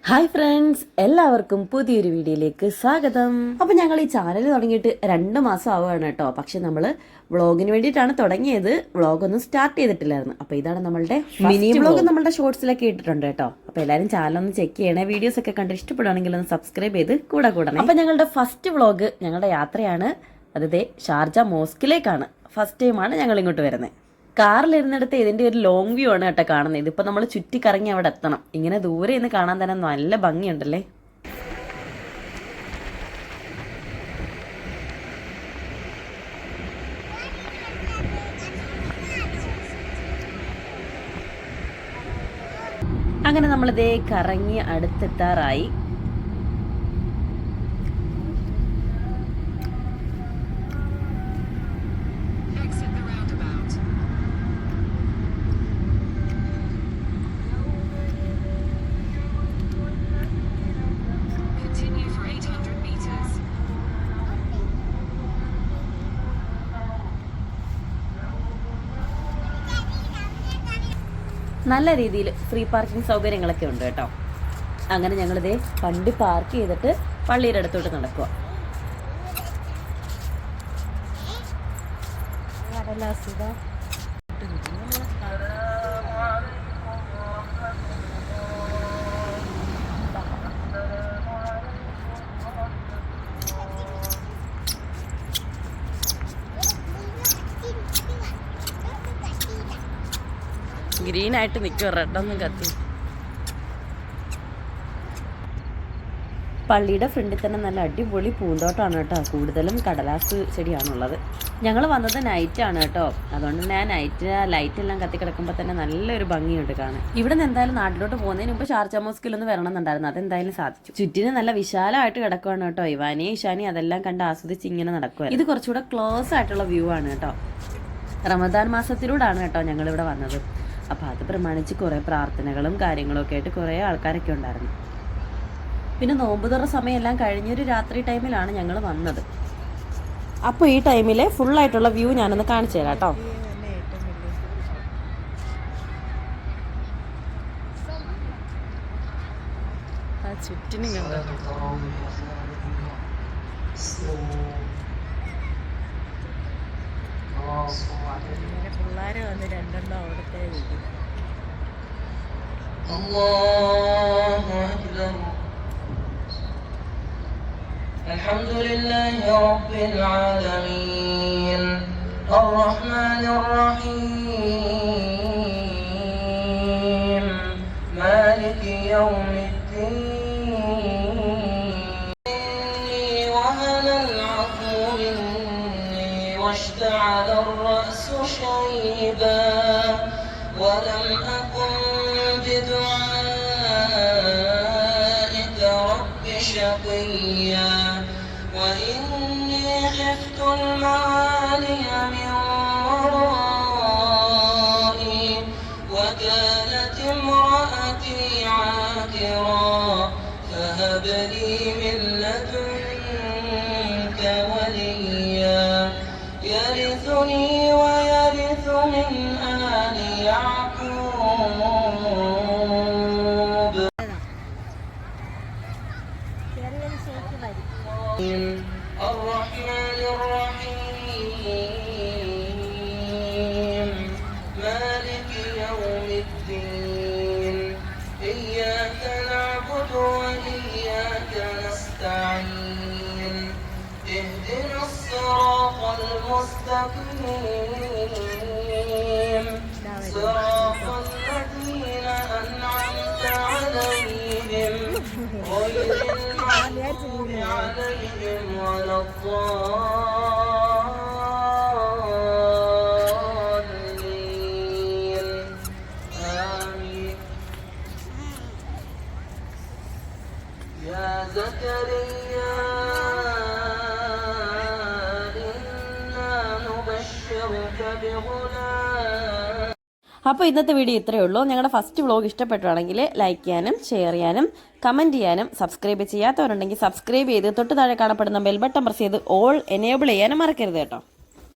Hi friends, എല്ലാവർക്കും പുതിയൊരു വീഡിയോയിലേക്ക് സ്വാഗതം. അപ്പോൾ ഞങ്ങൾ ഈ ചാനൽ തുടങ്ങിയിട്ട് 2 മാസം ആവുകയാണ് കേട്ടോ. പക്ഷെ നമ്മൾ വ്ളോഗിന് വേണ്ടിയിട്ടാണ് തുടങ്ങിയത്. വ്ളോഗൊന്നും സ്റ്റാർട്ട് ചെയ്തിട്ടില്ലായിരുന്നു. അപ്പോൾ ഇതാണ് നമ്മളുടെ മിനി വ്ളോഗ്. നമ്മളുടെ ഷോർട്സിലൊക്കെ ഇട്ടിട്ടുണ്ട് കേട്ടോ. അപ്പോൾ എല്ലാവരും ചാനലൊന്ന് ചെക്ക് ചെയ്യണേ. വീഡിയോസ് ഒക്കെ കണ്ട് ഇഷ്ടപ്പെടുകയാണെങ്കിൽ ഒന്ന് സബ്സ്ക്രൈബ് ചെയ്ത് കൂടെ. അപ്പോൾ ഞങ്ങളുടെ ഫസ്റ്റ് വ്ളോഗ് ഞങ്ങളുടെ യാത്രയാണ്. അത് ഷാർജ മോസ്കിലേക്കാണ്. ഫസ്റ്റ് ടൈമാണ് ഞങ്ങൾ ഇങ്ങോട്ട് വരുന്നത്. കാറിലിരുന്നിടത്ത് ഇതിൻ്റെ ഒരു ലോങ് വ്യൂ ആണ് കേട്ടോ കാണുന്നത്. ഇതിപ്പോൾ നമ്മൾ ചുറ്റിക്കറങ്ങി അവിടെ എത്തണം. ഇങ്ങനെ ദൂരെ നിന്ന് കാണാൻ തന്നെ നല്ല ഭംഗിയുണ്ടല്ലേ. അങ്ങനെ നമ്മളിതേ കറങ്ങി അടുത്തെത്താറായി. നല്ല രീതിയിൽ ഫ്രീ പാർക്കിംഗ് സൗകര്യങ്ങളൊക്കെ ഉണ്ട് കേട്ടോ. അങ്ങനെ ഞങ്ങളിതേ വണ്ടി പാർക്ക് ചെയ്തിട്ട് പള്ളിയുടെ അടുത്തോട്ട് നടക്കുക. ഗ്രീനായിട്ട് നിൽക്കുക, റെഡൊന്നും കത്തി. പള്ളിയുടെ ഫ്രണ്ടിൽ തന്നെ നല്ല അടിപൊളി പൂന്തോട്ടമാണ് കേട്ടോ. കൂടുതലും കടലാസ് ചെടിയാണുള്ളത്. ഞങ്ങൾ വന്നത് നൈറ്റാണ് കേട്ടോ. അതുകൊണ്ട് തന്നെ നൈറ്റ് ലൈറ്റെല്ലാം കത്തി കിടക്കുമ്പോൾ തന്നെ നല്ലൊരു ഭംഗിയുണ്ട് കാണാൻ. ഇവിടെ നിന്ന് എന്തായാലും നാട്ടിലോട്ട് പോകുന്നതിന് മുമ്പ് ഷാർജ മോസ്കിലൊന്ന് വരണമെന്നുണ്ടായിരുന്നു. അതെന്തായാലും സാധിച്ചു. ചുറ്റിന് നല്ല വിശാലമായിട്ട് കിടക്കുവാണ് കേട്ടോ. ഇവാനി ഇഷാനി അതെല്ലാം കണ്ട് ആസ്വദിച്ച് ഇങ്ങനെ നടക്കുക. ഇത് കുറച്ചുകൂടെ ക്ലോസ് ആയിട്ടുള്ള വ്യൂ ആണ് കേട്ടോ. റമദാൻ മാസത്തിലൂടെയാണ് കേട്ടോ ഞങ്ങളിവിടെ വന്നത്. അപ്പോൾ അത് പ്രമാണിച്ച് കുറേ പ്രാർത്ഥനകളും കാര്യങ്ങളൊക്കെ ആയിട്ട് കുറേ ആൾക്കാരൊക്കെ ഉണ്ടായിരുന്നു. പിന്നെ നോമ്പ് തുറ സമയമെല്ലാം കഴിഞ്ഞൊരു രാത്രി ടൈമിലാണ് ഞങ്ങൾ വന്നത്. അപ്പോൾ ഈ ടൈമിൽ ഫുള്ളായിട്ടുള്ള വ്യൂ ഞാനൊന്ന് കാണിച്ചു തരാം കേട്ടോ. ആ ചുറ്റിനും കണ്ടോ. പിള്ളേര് വന്ന് രണ്ടെണ്ണം അവിടുത്തെ അൽഹംദുലില്ലാഹി റബ്ബിൽ ആലമീൻ അർറഹ്മാനിർ റഹീം മാലികി യൗമിദ്ദീൻ واشتعل الرأس شيبا ولم أكن بدعائك رب شقيا وإني خفت الموالي من ورائي وكانت امرأتي عاقرا فهب لي من لدنك وليا يرثني ويرث من آل يعقوب الرحمن الرحيم مالك يوم الدين إياك نعبد وإياك نستعين اهدنا الصراط المستقيم صراط الذين أنعمت عليهم غير المغضوب عليهم ولا الضالين آمين يا زكريا അപ്പോൾ ഇന്നത്തെ വീഡിയോ ഇത്രയേ ഉള്ളൂ. ഞങ്ങളുടെ ഫസ്റ്റ് വ്ളോഗ് ഇഷ്ടപ്പെട്ടുവാണെങ്കിൽ ലൈക്ക് ചെയ്യാനും ഷെയർ ചെയ്യാനും കമൻറ്റ് ചെയ്യാനും സബ്സ്ക്രൈബ് ചെയ്യാത്തവരുണ്ടെങ്കിൽ സബ്സ്ക്രൈബ് ചെയ്ത് തൊട്ട് താഴെ കാണപ്പെടുന്ന ബെൽ ബട്ടൺ പ്രസ് ചെയ്ത് ഓൾ എനേബിൾ ചെയ്യാനും മറക്കരുത് കേട്ടോ.